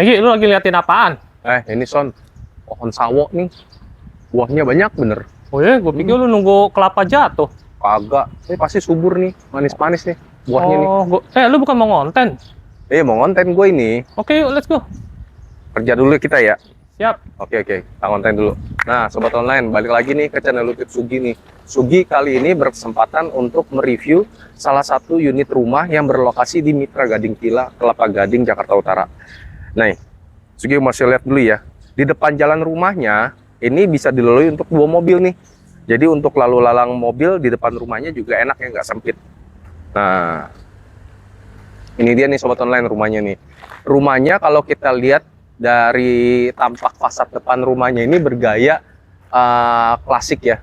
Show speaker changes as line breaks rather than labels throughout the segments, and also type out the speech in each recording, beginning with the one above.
Lu lagi liatin apaan?
Ini Son, pohon sawo nih. Buahnya banyak bener.
Oh ya, gue pikir lu nunggu kelapa jatuh.
Kagak. Ini pasti subur nih, manis-manis nih buahnya nih.
Oh, lu bukan mau ngonten?
Mau konten gue ini.
Oke, yuk, let's go.
Kerja dulu kita ya.
Siap.
Oke, kita konten dulu. Nah, Sobat Online, balik lagi nih ke channel YouTube Sugi nih. Sugi kali ini berkesempatan untuk mereview salah satu unit rumah yang berlokasi di Mitra Gading Villa, Kelapa Gading, Jakarta Utara. Nah, Sugi masih lihat dulu ya. Di depan jalan rumahnya, ini bisa dilalui untuk 2 mobil nih. Jadi untuk lalu lalang mobil di depan rumahnya juga enak ya, nggak sempit. Nah, ini dia nih Sobat Online rumahnya nih. Rumahnya kalau kita lihat dari tampak fasad depan rumahnya ini bergaya klasik ya.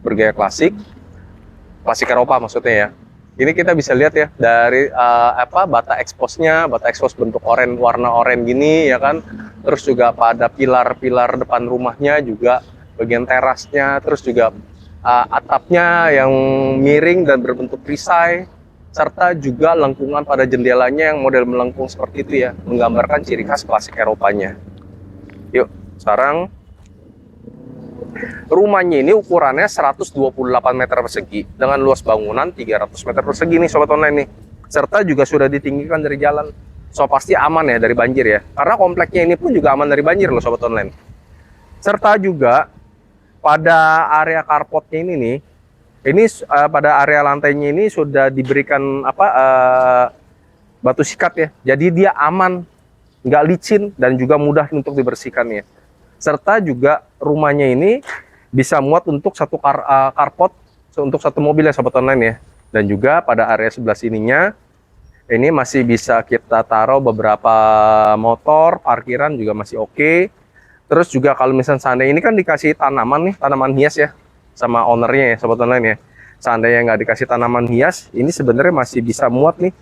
Bergaya klasik Eropa maksudnya ya. Ini kita bisa lihat ya dari bata expose-nya, bata expose bentuk warna oranye gini ya kan. Terus juga pada pilar-pilar depan rumahnya juga bagian terasnya, terus juga atapnya yang miring dan berbentuk perisai, serta juga lengkungan pada jendelanya yang model melengkung seperti itu ya, menggambarkan ciri khas klasik Eropanya. Yuk, sekarang rumahnya ini ukurannya 128 meter persegi dengan luas bangunan 300 meter persegi nih Sobat Online nih. Serta juga sudah ditinggikan dari jalan. So pasti aman ya dari banjir ya. Karena kompleknya ini pun juga aman dari banjir loh Sobat Online. Serta juga pada area carportnya ini nih, pada area lantainya ini sudah diberikan batu sikat ya. Jadi dia aman, nggak licin dan juga mudah untuk dibersihkan ya. Serta juga rumahnya ini bisa muat untuk satu carport untuk satu mobil ya Sobat Online ya. Dan juga pada area sebelah sininya ini masih bisa kita taruh beberapa motor, parkiran juga masih oke. Terus juga kalau misalnya seandainya ini kan dikasih tanaman nih, tanaman hias ya sama ownernya ya Sobat Online ya. Seandainya nggak dikasih tanaman hias, ini sebenarnya masih bisa muat nih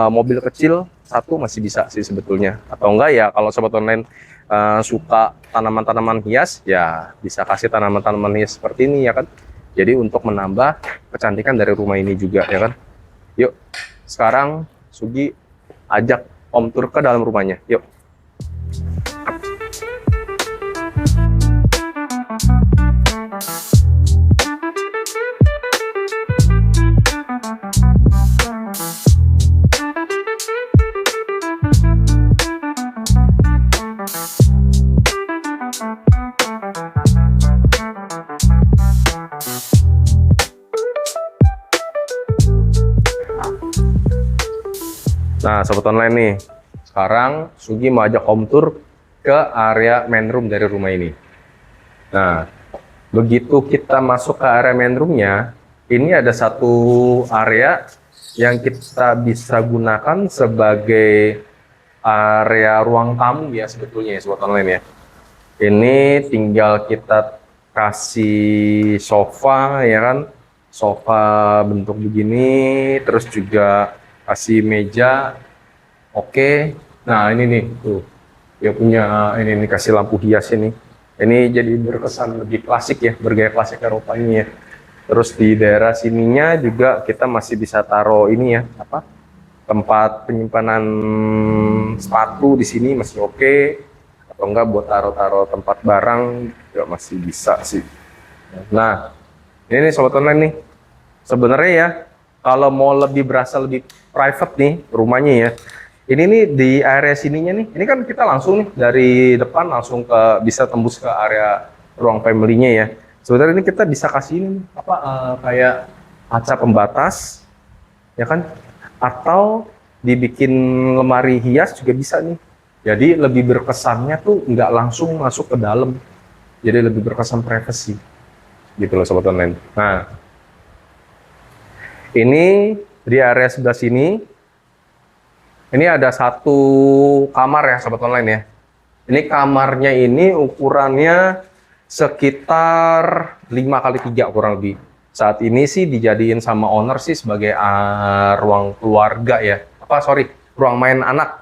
mobil kecil satu masih bisa sih sebetulnya. Atau enggak ya kalau Sobat Online suka tanaman-tanaman hias, ya bisa kasih tanaman-tanaman hias seperti ini ya kan. Jadi untuk menambah kecantikan dari rumah ini juga ya kan. Yuk, sekarang Sugi ajak Om tur ke dalam rumahnya. Yuk. Nah, Sobat Online nih, sekarang Sugi mau ajak home tour ke area main room dari rumah ini. Nah, begitu kita masuk ke area main roomnya, ini ada satu area yang kita bisa gunakan sebagai area ruang tamu ya sebetulnya ya Sobat Online ya. Ini tinggal kita kasih sofa ya kan, sofa bentuk begini, terus juga kasih meja. Oke. Nah ini nih tuh dia punya ini nih, kasih lampu hias ini jadi berkesan lebih klasik ya, bergaya klasik Eropa ini ya. Terus di daerah sininya juga kita masih bisa taruh ini ya, tempat penyimpanan sepatu di sini masih oke. Atau enggak buat taruh tempat barang juga masih bisa sih. Nah ini nih Sobat Online nih, sebenarnya ya kalau mau berasa lebih private nih rumahnya ya, ini nih di area sininya nih, ini kan kita langsung nih dari depan langsung bisa tembus ke area ruang family-nya ya. Sebenarnya ini kita bisa kasih ini kayak kaca pembatas ya kan, atau dibikin lemari hias juga bisa nih. Jadi lebih berkesannya tuh nggak langsung masuk ke dalam, jadi lebih berkesan privacy gitu loh Sobat Online. Nah ini di area sebelah sini, ini ada satu kamar ya Sobat Online ya. Ini kamarnya ini ukurannya sekitar 5x3 kurang lebih. Saat ini sih dijadiin sama owner sih sebagai ruang keluarga ya. Ruang main anak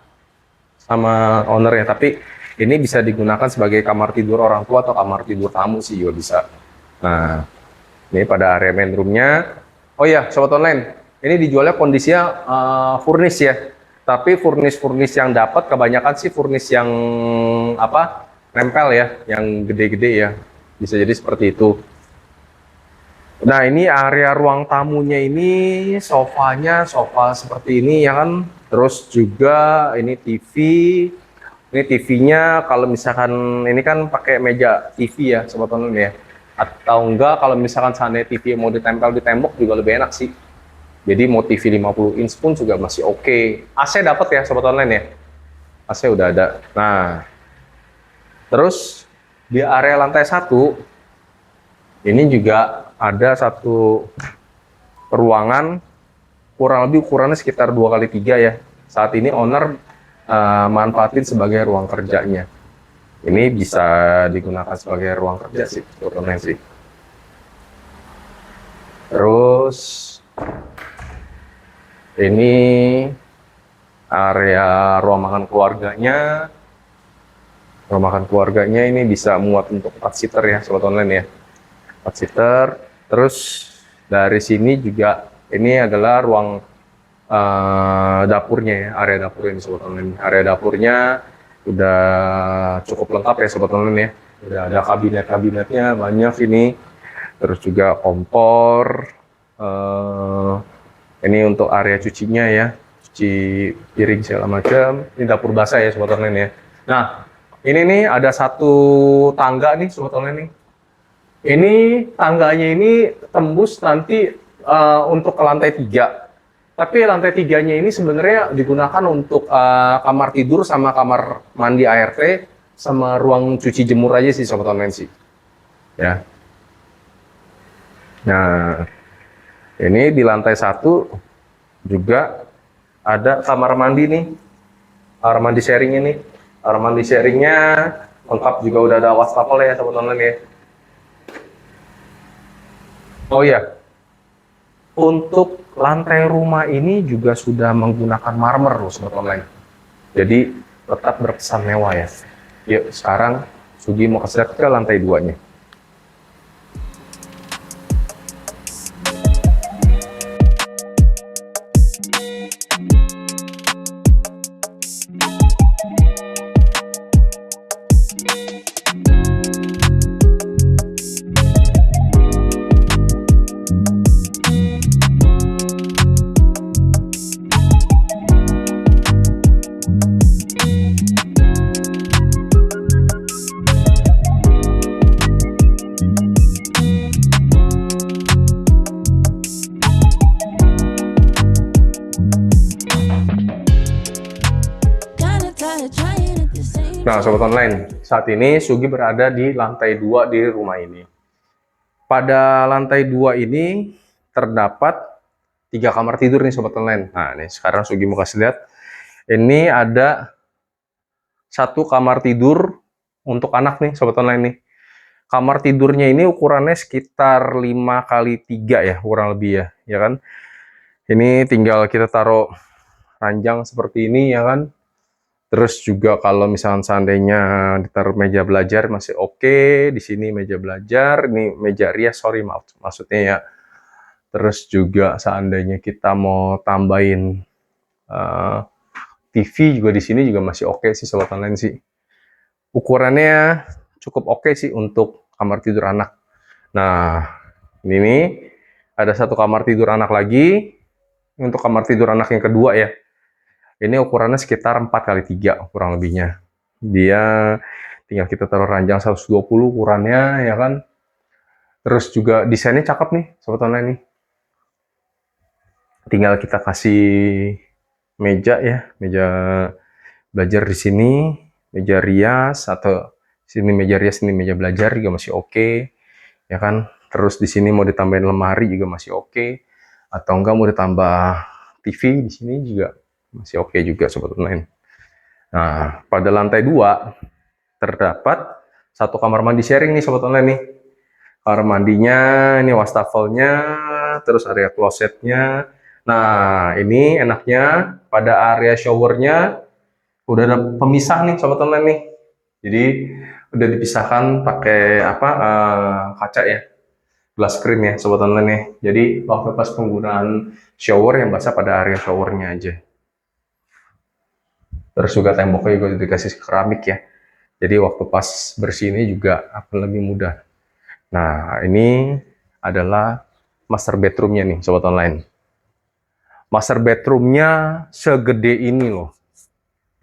sama owner ya. Tapi ini bisa digunakan sebagai kamar tidur orang tua atau kamar tidur tamu sih juga bisa. Nah, ini pada area main roomnya. Oh ya Sobat Online, ini dijualnya kondisinya furnish ya. Tapi furnish yang dapat kebanyakan sih furnish yang apa? Nempel ya, yang gede-gede ya. Bisa jadi seperti itu. Nah, ini area ruang tamunya ini sofanya sofa seperti ini ya kan. Terus juga ini TV. Ini TV-nya kalau misalkan ini kan pakai meja TV ya, sobat online ya. Atau enggak kalau misalkan seandainya TV mau ditempel di tembok juga lebih enak sih. Jadi mau TV 50 inch pun juga masih oke. AC dapat ya sobat online ya. AC udah ada. Nah, terus di area lantai 1 ini juga ada satu ruangan kurang lebih ukurannya sekitar 2x3 ya. Saat ini owner manfaatin sebagai ruang kerjanya. Ini bisa digunakan sebagai ruang kerja sih, sebetulnya sih. Terus ini area ruang makan keluarganya. Ruang makan keluarganya ini bisa muat untuk 4 seater ya, sobat online ya. 4 seater. Terus dari sini juga ini adalah ruang dapurnya ya, area dapurnya di sobat online. Area dapurnya udah cukup lengkap ya sobat online ya. Udah ada kabinet-kabinetnya banyak ini. Terus juga kompor. Ini untuk area cucinya ya, cuci piring segala macam. Ini dapur basah ya sobat online ya. Nah, ini nih ada satu tangga nih sobat online nih. Ini tangganya ini tembus nanti untuk ke lantai 3. Tapi lantai 3-nya ini sebenarnya digunakan untuk kamar tidur sama kamar mandi ART sama ruang cuci jemur aja sih sobat online sih. Ya. Nah, ini di lantai 1 juga ada kamar mandi nih. Kamar mandi sharing ini. Kamar mandi sharingnya lengkap juga udah ada wastafel ya sobat online ya. Oh iya, untuk lantai rumah ini juga sudah menggunakan marmer loh sobat online. Jadi tetap berkesan mewah ya. Yuk sekarang Sugi mau ke lantai 2-nya. Nah, sobat online, saat ini Sugi berada di lantai 2 di rumah ini. Pada lantai 2 ini terdapat 3 kamar tidur nih sobat online. Nah, nih sekarang Sugi mau kasih lihat. Ini ada satu kamar tidur untuk anak nih sobat online nih. Kamar tidurnya ini ukurannya sekitar 5x3 ya, kurang lebih ya, ya kan? Ini tinggal kita taruh ranjang seperti ini ya kan. Terus juga kalau misalnya seandainya ditaruh meja belajar masih oke. Di sini meja belajar, ini meja rias, sorry maksudnya ya. Terus juga seandainya kita mau tambahin TV juga di sini juga masih oke sih sobat online sih. Ukurannya cukup oke sih untuk kamar tidur anak. Nah, ini nih ada satu kamar tidur anak lagi. Untuk kamar tidur anak yang kedua ya. Ini ukurannya sekitar 4x3 kurang lebihnya. Dia tinggal kita taruh ranjang 120 ukurannya ya kan. Terus juga desainnya cakep nih sobat online nih. Tinggal kita kasih meja ya, meja belajar di sini, meja rias atau sini meja rias, ini meja belajar juga masih oke. Ya kan? Terus di sini mau ditambahin lemari juga masih oke. Atau enggak mau ditambah TV di sini juga masih oke juga sobat online. Nah, pada lantai 2 terdapat satu kamar mandi sharing nih sobat online nih. Kamar mandinya ini wastafelnya, terus area klosetnya. Nah, ini enaknya pada area showernya udah ada pemisah nih sobat online nih. Jadi udah dipisahkan pakai apa kaca ya, glass screen ya sobat online ya. Jadi waktu pas penggunaan shower yang basah pada area showernya aja. Terus juga temboknya juga dikasih keramik ya. Jadi waktu pas bersih ini juga akan lebih mudah. Nah, ini adalah master bedroomnya nih, sobat online. Master bedroomnya segede ini loh.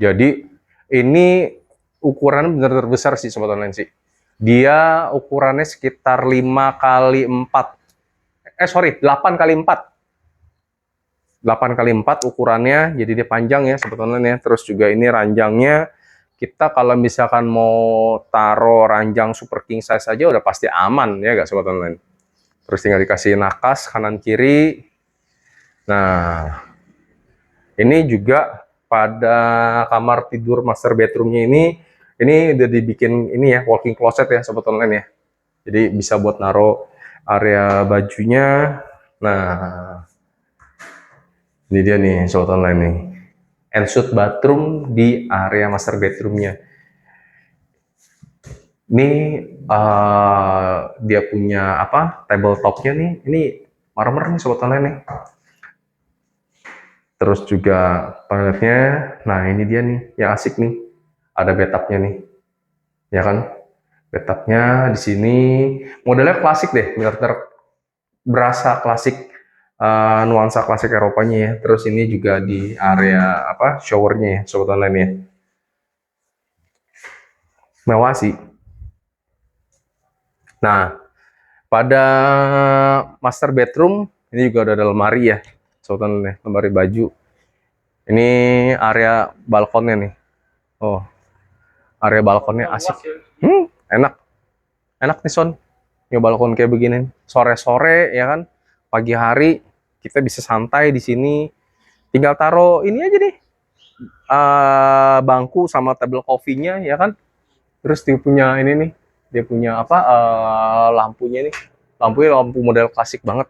Jadi ini ukuran benar-benar besar sih sobat online sih. Dia ukurannya sekitar 5 kali 4. 8 kali 4. 8 kali 4 ukurannya, jadi dia panjang ya sobat online ya. Terus juga ini ranjangnya, kita kalau misalkan mau taruh ranjang super king size aja udah pasti aman ya gak sobat online. Terus tinggal dikasih nakas kanan kiri. Nah, ini juga pada kamar tidur master bedroomnya ini udah dibikin ini ya, walking closet ya sobat online ya. Jadi bisa buat naruh area bajunya. Nah, ini dia nih sobat online nih. Ensuite bathroom di area master bedroomnya. Ini dia punya apa? Tabletopnya nih. Ini marmer nih sobat online nih. Terus juga toiletnya. Nah, ini dia nih yang asik nih. Ada bathtubnya nih. Ya kan? Bathtubnya di sini modelnya klasik deh, benar-benar berasa klasik, nuansa klasik Eropanya ya. Terus ini juga di area apa showernya ya, sobat online ya. Mewah sih. Nah, pada master bedroom ini juga ada lemari ya, sobat online ya, lemari baju. Ini area balkonnya nih. Oh, area balkonnya asik. Enak, enak nih Son. Ya balkon kayak begini, sore-sore ya kan, pagi hari kita bisa santai di sini. Tinggal taruh ini aja nih, bangku sama table coffee-nya ya kan. Terus dia punya ini nih, dia punya apa, lampunya nih, lampunya lampu model klasik banget,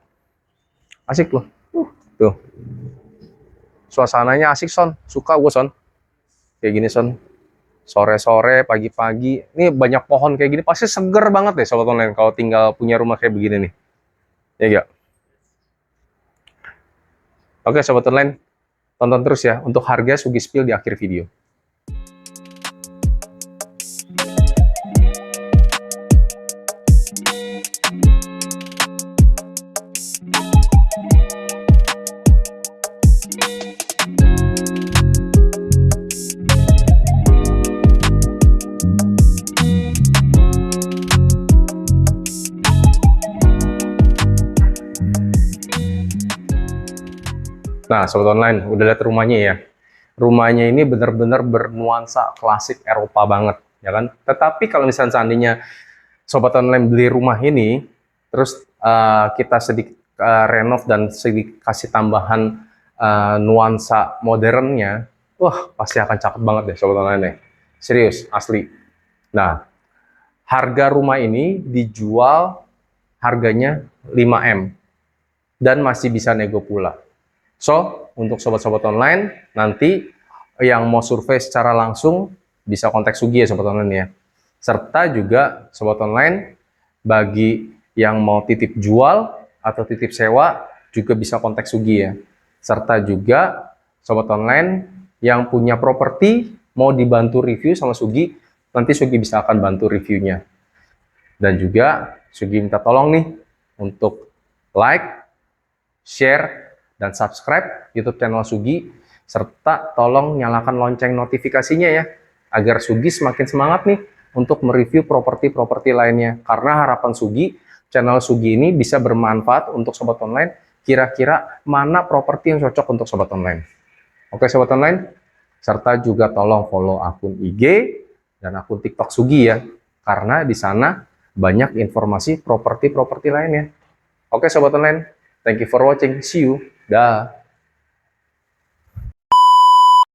asik loh. Tuh, suasananya asik Son, suka gue Son, kayak gini Son. Sore-sore, pagi-pagi, ini banyak pohon kayak gini, pasti seger banget deh sobat online kalau tinggal punya rumah kayak begini nih. Ya enggak? Oke sobat online, tonton terus ya untuk harga Sugi Spill di akhir video. Nah, sobat online, udah lihat rumahnya ya. Rumahnya ini benar-benar bernuansa klasik Eropa banget, ya kan? Tetapi kalau misalnya seandainya sobat online beli rumah ini, terus kita sedikit renov dan sedikit kasih tambahan nuansa modernnya, wah pasti akan cakep banget deh sobat online ya. Serius, asli. Nah, harga rumah ini dijual harganya 5M dan masih bisa nego pula. So, untuk sobat-sobat online, nanti yang mau survei secara langsung bisa kontak Sugi ya sobat online ya. Serta juga sobat online, bagi yang mau titip jual atau titip sewa, juga bisa kontak Sugi ya. Serta juga sobat online yang punya properti, mau dibantu review sama Sugi, nanti Sugi bisa akan bantu reviewnya. Dan juga Sugi minta tolong nih, untuk like, share, dan subscribe YouTube channel Sugi, serta tolong nyalakan lonceng notifikasinya ya, agar Sugi semakin semangat nih untuk mereview properti-properti lainnya. Karena harapan Sugi, channel Sugi ini bisa bermanfaat untuk sobat online, kira-kira mana properti yang cocok untuk sobat online. Oke sobat online, serta juga tolong follow akun IG dan akun TikTok Sugi ya, karena di sana banyak informasi properti-properti lainnya. Oke sobat online, thank you for watching, see you. Dah.